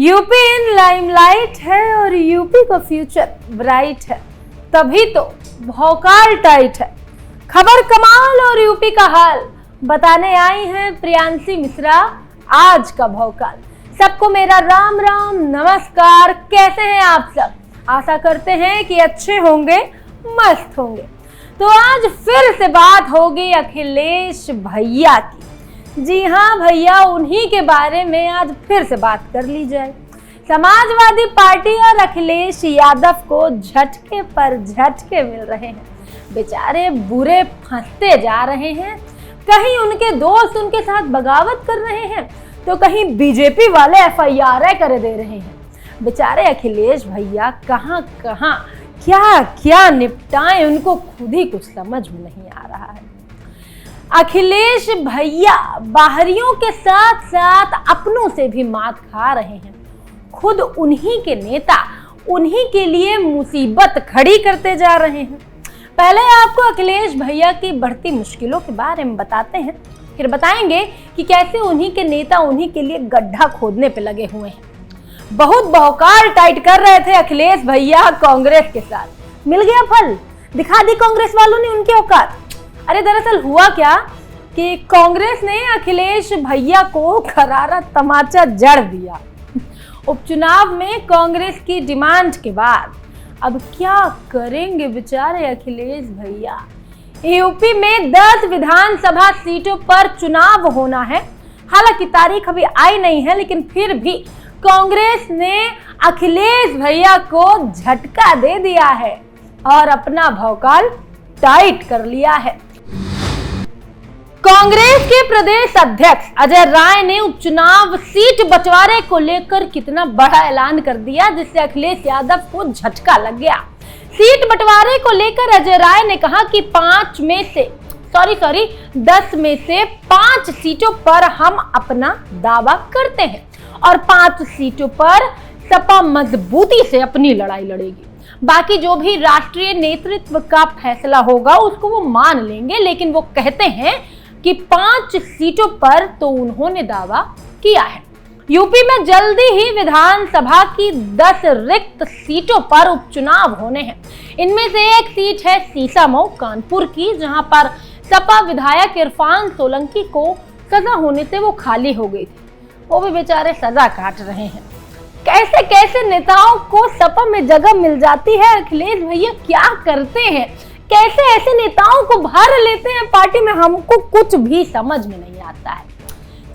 UP in limelight है और UP का फ्यूचर ब्राइट है, तभी तो भौकाल टाइट है। खबर कमाल और यूपी का हाल बताने आई हैं प्रियांशी मिश्रा आज का भौकाल। सबको मेरा राम राम नमस्कार। कैसे हैं आप सब? आशा करते हैं कि अच्छे होंगे, मस्त होंगे। तो आज फिर से बात होगी अखिलेश भैया की। जी हाँ भैया, उन्हीं के बारे में आज फिर से बात कर ली जाए। समाजवादी पार्टी और अखिलेश यादव को झटके पर झटके मिल रहे हैं। बेचारे बुरे फंसते जा रहे हैं। कहीं उनके दोस्त उनके साथ बगावत कर रहे हैं तो कहीं बीजेपी वाले FIR कर दे रहे हैं। बेचारे अखिलेश भैया कहाँ कहाँ क्या क्या निपटाएं, उनको खुद ही कुछ समझ में नहीं आ रहा है। अखिलेश भैया बाहरियों के साथ साथ अपनों से भी मात खा रहे हैं। खुद उन्हीं के नेता उन्हीं के लिए मुसीबत खड़ी करते जा रहे हैं। पहले आपको अखिलेश भैया की बढ़ती मुश्किलों के बारे में बताते हैं, फिर बताएंगे कि कैसे उन्हीं के नेता उन्हीं के लिए गड्ढा खोदने पे लगे हुए हैं। बहुत भौकाल टाइट कर रहे थे अखिलेश भैया कांग्रेस के साथ। मिल गया फल, दिखा दी कांग्रेस वालों ने उनकी औकात। अरे दरअसल हुआ क्या कि कांग्रेस ने अखिलेश भैया को करारा तमाचा जड़ दिया। उपचुनाव में कांग्रेस की डिमांड के बाद अब क्या करेंगे बेचारे अखिलेश भैया। यूपी में 10 विधानसभा सीटों पर चुनाव होना है। हालांकि तारीख अभी आई नहीं है, लेकिन फिर भी कांग्रेस ने अखिलेश भैया को झटका दे दिया है और अपना भौकाल टाइट कर लिया है। कांग्रेस के प्रदेश अध्यक्ष अजय राय ने उपचुनाव सीट बंटवारे को लेकर कितना बड़ा ऐलान कर दिया, जिससे अखिलेश यादव को झटका लग गया। सीट बंटवारे को लेकर अजय राय ने कहा कि 10 में से 5 सीटों पर हम अपना दावा करते हैं और 5 सीटों पर सपा मजबूती से अपनी लड़ाई लड़ेगी। बाकी जो भी राष्ट्रीय नेतृत्व का फैसला होगा उसको वो मान लेंगे, लेकिन वो कहते हैं कि 5 सीटों पर तो उन्होंने दावा किया है। यूपी में जल्दी ही विधानसभा की 10 रिक्त सीटों पर उपचुनाव होने हैं। इनमें से एक सीट है सीसामऊ कानपुर की, जहां पर सपा विधायक इरफान सोलंकी को सजा होने से वो खाली हो गई थी। वो भी बेचारे सजा काट रहे हैं। कैसे कैसे नेताओं को सपा में जगह मिल जाती है, अखिलेश भैया क्या करते हैं, कैसे ऐसे नेताओं को भर लेते हैं पार्टी में, हमको कुछ भी समझ में नहीं आता है।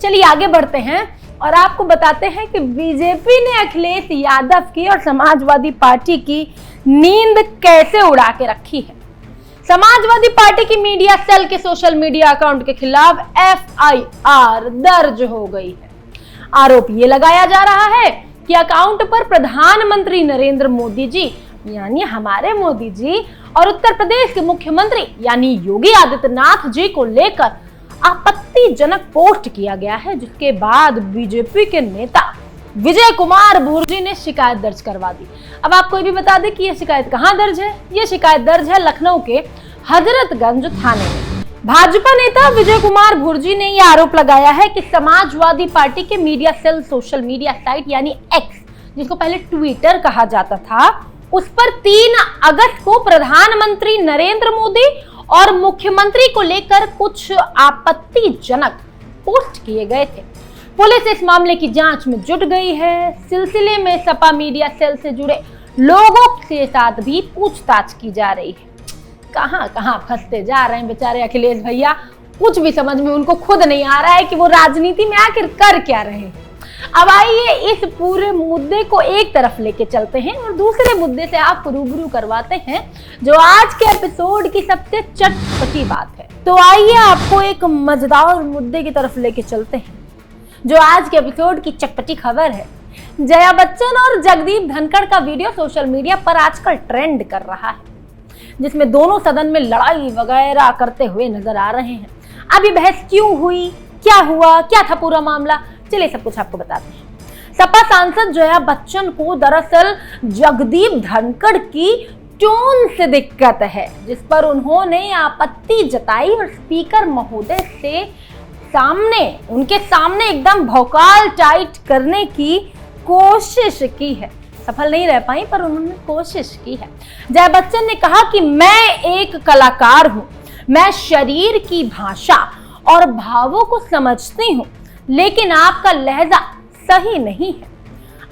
चलिए आगे बढ़ते हैं और आपको बताते हैं कि बीजेपी ने अखिलेश यादव की और समाजवादी पार्टी की नींद कैसे उड़ा के रखी है। समाजवादी पार्टी की मीडिया सेल के सोशल मीडिया अकाउंट के खिलाफ FIR दर्ज हो गई है। आरोप ये लगाया जा रहा है कि अकाउंट पर प्रधानमंत्री नरेंद्र मोदी जी यानी हमारे मोदी जी और उत्तर प्रदेश के मुख्यमंत्री यानी योगी आदित्यनाथ जी को लेकर आपत्तिजनक पोस्ट किया गया है, जिसके बाद बीजेपी के नेता विजय कुमार भुर्जी ने शिकायत दर्ज करवा दी। अब आपको ये भी बता दें कि यह शिकायत कहां दर्ज है। यह शिकायत दर्ज है लखनऊ के हजरतगंज थाने में। भाजपा नेता विजय कुमार भुर्जी ने यह आरोप लगाया है कि समाजवादी पार्टी के media cell social media site यानी X, जिसको पहले ट्विटर कहा जाता था, उस पर 3 अगस्त को प्रधानमंत्री नरेंद्र मोदी और मुख्यमंत्री को लेकर कुछ आपत्तिजनक पोस्ट किए गए थे। पुलिस इस मामले की जांच में जुट गई है। सिलसिले में सपा मीडिया सेल से जुड़े लोगों के साथ भी पूछताछ की जा रही है। कहां कहां फंसते जा रहे हैं बेचारे अखिलेश भैया, कुछ भी समझ में उनको खुद नहीं आ रहा है कि वो राजनीति में आखिर कर क्या रहे हैं। अब आइए इस पूरे मुद्दे को एक तरफ लेके चलते हैं और दूसरे मुद्दे से आपको रूबरू करवाते हैं जो आज के एपिसोड की सबसे चटपटी बात है। तो आइए आपको एक मजेदार मुद्दे की तरफ लेके चलते हैं जो आज के एपिसोड की चटपटी खबर है। जया बच्चन और जगदीप धनखड़ का वीडियो सोशल मीडिया पर आजकल ट्रेंड कर रहा है, जिसमें दोनों सदन में लड़ाई वगैरह करते हुए नजर आ रहे हैं। अभी बहस क्यों हुई, क्या हुआ, क्या था पूरा मामला, चलिए सब कुछ आपको बताते हैं। सपा सांसद जया बच्चन को दरअसल जगदीप धनखड़ की टोन से दिक्कत है, जिस पर उन्होंने आपत्ति जताई और स्पीकर महोदय से उनके सामने एकदम भौकाल टाइट करने की कोशिश की है, सफल नहीं रह पाई पर उन्होंने कोशिश की है। जया बच्चन ने कहा कि मैं एक कलाकार हूं, मैं शरीर की भाषा और भावों को समझती हूं, लेकिन आपका लहजा सही नहीं है।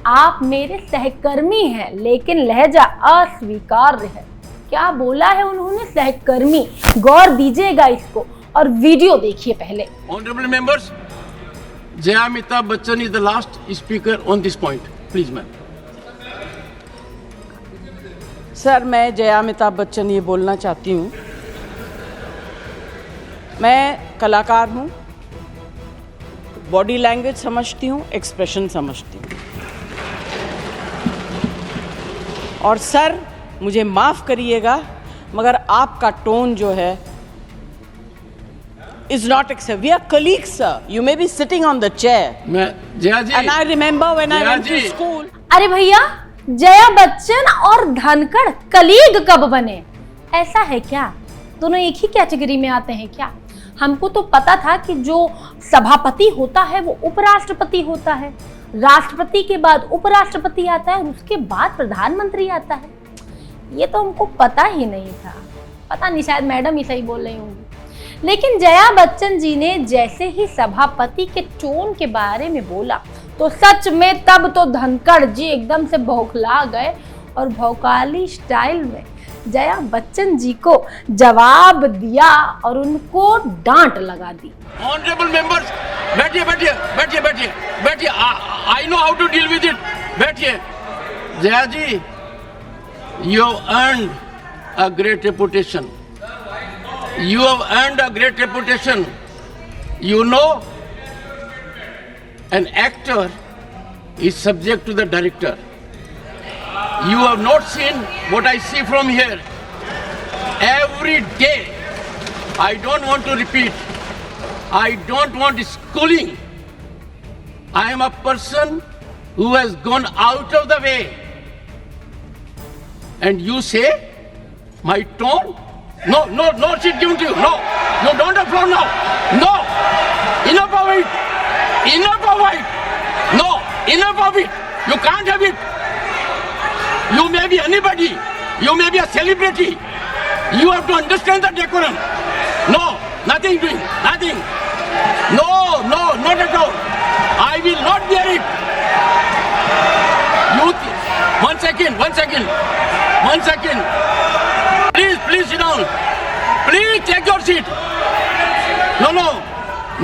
आप मेरे सहकर्मी हैं लेकिन लहजा अस्वीकार्य है। क्या बोला है उन्होंने, सहकर्मी? गौर दीजिएगा इसको और वीडियो देखिए पहले। Honourable members, Jaya Amitabh Bachchan is the last speaker on this point, please ma'am. Sir, मैं जया अमिताभ बच्चन ये बोलना चाहती हूँ, मैं कलाकार हूँ, बॉडी लैंग्वेज समझती हूँ, एक्सप्रेशन समझती हूँ। और सर, मुझे माफ़ करिएगा मगर आपका टोन जो है is not acceptable. We are colleagues, sir. You may be sitting on the chair. मैं जया जी, And I remember when I went to ji. school. अरे भैया, जया बच्चन और धनखड़ कलीग कब बने? ऐसा है क्या? दोनों एक ही कैटेगरी में आते हैं क्या? हमको तो पता था कि जो सभापति होता है वो उपराष्ट्रपति होता है, राष्ट्रपति के बाद उपराष्ट्रपति आता है और उसके बाद प्रधानमंत्री आता है। ये तो हमको पता ही नहीं था। पता नहीं, शायद मैडम ही सही बोल रही होंगी। लेकिन जया बच्चन जी ने जैसे ही सभापति के टोन के बारे में बोला तो सच में तब तो धनखड़ जी एकदम से बौखला गए और भौकाली स्टाइल में जया बच्चन जी को जवाब दिया और उनको डांट लगा दी। ऑनरेबल मेंबर्स, बैठिए बैठिए बैठिए बैठिए बैठिए, I know how to deal with it, बैठिए। जया जी, you have earned a great reputation. You have earned a great reputation. You know, an actor is subject to the director. You have not seen what I see from here. Every day, I don't want to repeat. I don't want schooling. I am a person who has gone out of the way. And you say, my tone? No seat given to you. No, don't applaud now. No, enough of it. Enough of it. No, enough of it. You can't have it. You may be anybody. You may be a celebrity. You have to understand the decorum. No, nothing doing. Nothing. No, not at all. I will not bear it. One second. Please sit down. Please take your seat. No.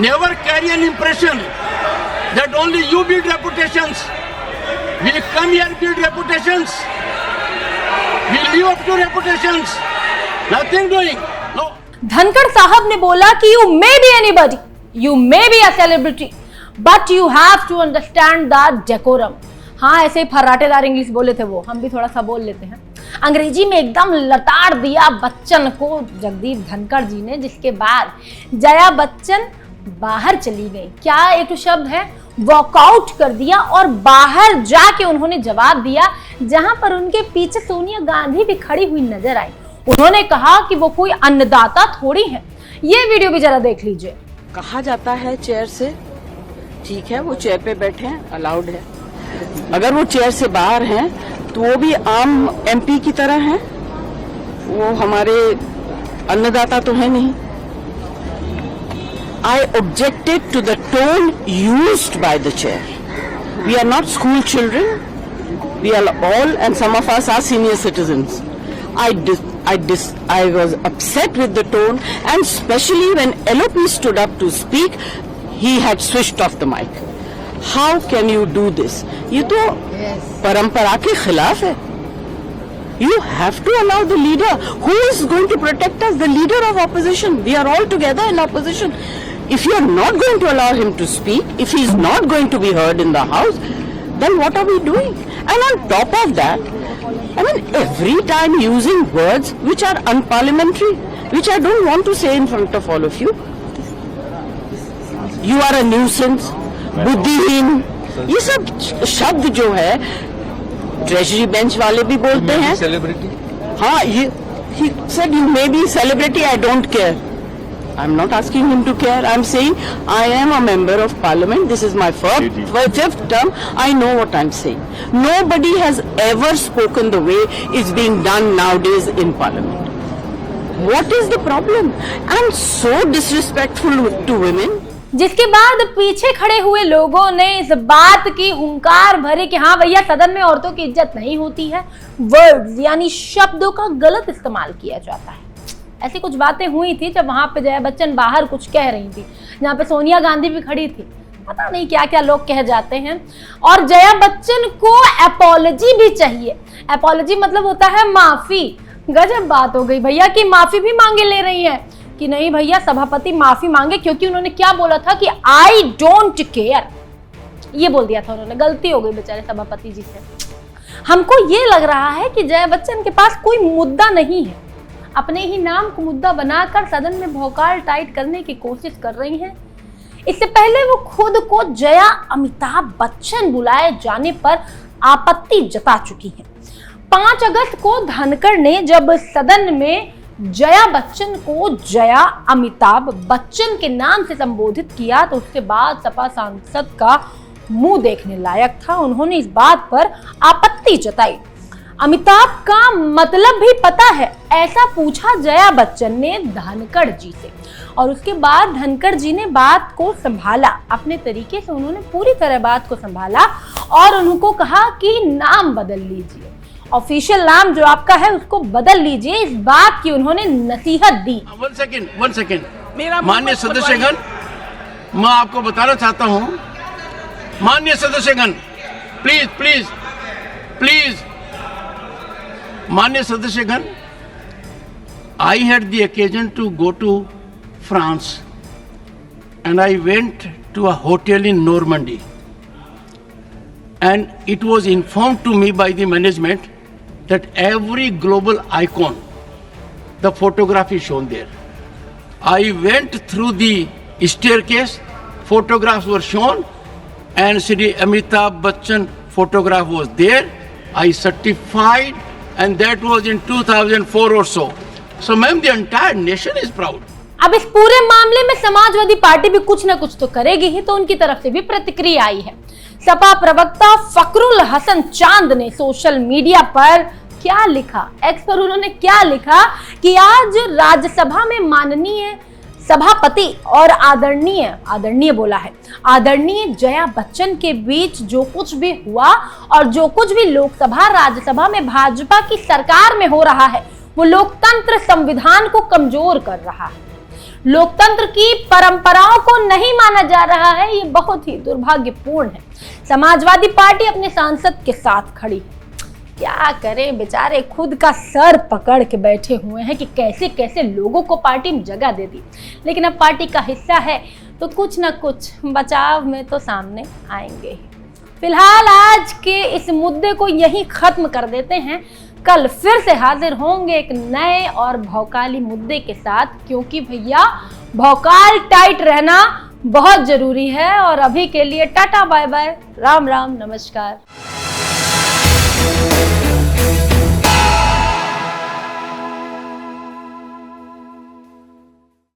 Never carry an impression that only you build reputations. We come here build reputations. We live up to reputations. Nothing doing. No. Dhankhar साहब ने बोला कि you may be anybody, you may be a celebrity, but you have to understand the decorum. हाँ, ऐसे ही फर्राटेदार English बोले थे वो, हम भी थोड़ा सा बोल लेते हैं। अंग्रेजी में एकदम लताड़ दिया बच्चन को जगदीप धनखड़ जी ने, जिसके बाद जया बच्चन बाहर चली गई। क्या एक शब्द है, वॉकआउट कर दिया और बाहर जाके उन्होंने जवाब दिया, जहां पर उनके पीछे सोनिया गांधी भी खड़ी हुई नजर आई। उन्होंने कहा कि वो कोई अन्नदाता थोड़ी है। ये वीडियो भी जरा देख लीजिए। कहा जाता है चेयर से, ठीक है, वो चेयर पे बैठे हैं, अलाउड है। अगर वो चेयर से बाहर हैं तो वो भी आम एमपी की तरह हैं, वो हमारे अन्नदाता तो है नहीं। I objected to the tone used by the chair. We are not school children. We are all, and some of us are senior citizens. I was upset with the tone, and especially when LOP stood up to speak, he had switched off the mic. How can you do this? ये तो परंपरा के खिलाफ है. You have to allow the leader. Who is going to protect us? The leader of opposition. We are all together in opposition. If you are not going to allow him to speak, if he is not going to be heard in the house, then what are we doing? And on top of that, I mean, every time using words which are unparliamentary, which I don't want to say in front of all of you. You are a nuisance, बुद्धिहीन, ये सब शब्द जो है treasury bench वाले भी बोलते हैं। सेलिब्रिटी, हाँ, ये he said you may be celebrity, I don't care. I'm not asking him to care. I'm saying I am a member of parliament. This is my fifth term. I know what I'm saying. Nobody has ever spoken the way it's being done nowadays in parliament. What is the problem? And so disrespectful to women. जिसके बाद पीछे खड़े हुए लोगों ने इस बात की हुंकार भरी कि हाँ भैया, सदन में औरतों की इज्जत नहीं होती है। वर्ड्स यानी शब्दों का गलत इस्तेमाल किया जाता है। ऐसी कुछ बातें हुई थी जब वहां पे जया बच्चन बाहर कुछ कह रही थी, जहाँ पे सोनिया गांधी भी खड़ी थी। पता नहीं क्या क्या लोग कह जाते हैं। और जया बच्चन को अपॉलॉजी भी चाहिए। अपॉलॉजी मतलब होता है माफी। गजब बात हो गई भैया कि माफी भी मांगे ले रही है कि नहीं भैया, सभापति माफी मांगे, क्योंकि उन्होंने क्या बोला था कि आई डोंट केयर, ये बोल दिया था उन्होंने। गलती हो गई बेचारे सभापति जी से। हमको ये लग रहा है कि जया बच्चन के पास कोई मुद्दा नहीं है, अपने ही नाम को मुद्दा बनाकर सदन में भौकाल टाइट करने की कोशिश कर रही हैं। इससे पहले वो खुद को जया अमिताभ बच्चन बुलाए जाने पर आपत्ति जता चुकी हैं। 5 अगस्त को धनखड़ ने जब सदन में जया बच्चन को जया अमिताभ बच्चन के नाम से संबोधित किया तो उसके बाद सपा सांसद का मुंह देखने लायक था। उन्होंने इस बात पर आपत्ति जताई। अमिताभ का मतलब भी पता है, ऐसा पूछा जया बच्चन ने धनखड़ जी से। और उसके बाद धनखड़ जी ने बात को संभाला अपने तरीके से। उन्होंने पूरी तरह बात को संभाला और उनको कहा कि नाम बदल लीजिए, ऑफिशियल नाम जो आपका है उसको बदल लीजिए। इस बात की उन्होंने नसीहत दी। वन सेकेंड माननीय सदस्यगण, मैं आपको बताना चाहता हूं, माननीय सदस्यगण, प्लीज प्लीज प्लीज, माननीय सदस्यगण, I had the occasion to go to France and I went to a hotel in Normandy and it was informed to me by the management that every global icon, the photograph is shown there. I went through the staircase, photographs were shown and Shri Amitabh Bachchan photograph was there. I certified and that was in 2004 or so. So ma'am, the entire nation is proud. अब इस पूरे मामले में Samajwadi party भी कुछ ना कुछ तो करेगी ही, तो उनकी तरफ से भी प्रतिक्रिया आई है। सपा प्रवक्ता फखरुल हसन चांद ने सोशल मीडिया पर क्या लिखा, एक्स पर उन्होंने क्या लिखा कि आज राज्यसभा में माननीय सभापति और आदरणीय बोला है, आदरणीय जया बच्चन के बीच जो कुछ भी हुआ और जो कुछ भी लोकसभा राज्यसभा में भाजपा की सरकार में हो रहा है वो लोकतंत्र संविधान को कमजोर कर रहा है, लोकतंत्र की परंपराओं को नहीं माना जा रहा है। ये बहुत ही दुर्भाग्यपूर्ण है। समाजवादी पार्टी अपने सांसद के साथ खड़ी है। क्या करें बेचारे, खुद का सर पकड़ के बैठे हुए हैं कि कैसे कैसे लोगों को पार्टी में जगह दे दी, लेकिन अब पार्टी का हिस्सा है तो कुछ ना कुछ बचाव में तो सामने आएंगे ही। फिलहाल आज के इस मुद्दे को यहीं खत्म कर देते हैं। कल फिर से हाजिर होंगे एक नए और भौकाली मुद्दे के साथ, क्योंकि भैया भौकाल टाइट रहना बहुत जरूरी है। और अभी के लिए tata bye bye, Ram Ram, नमस्कार।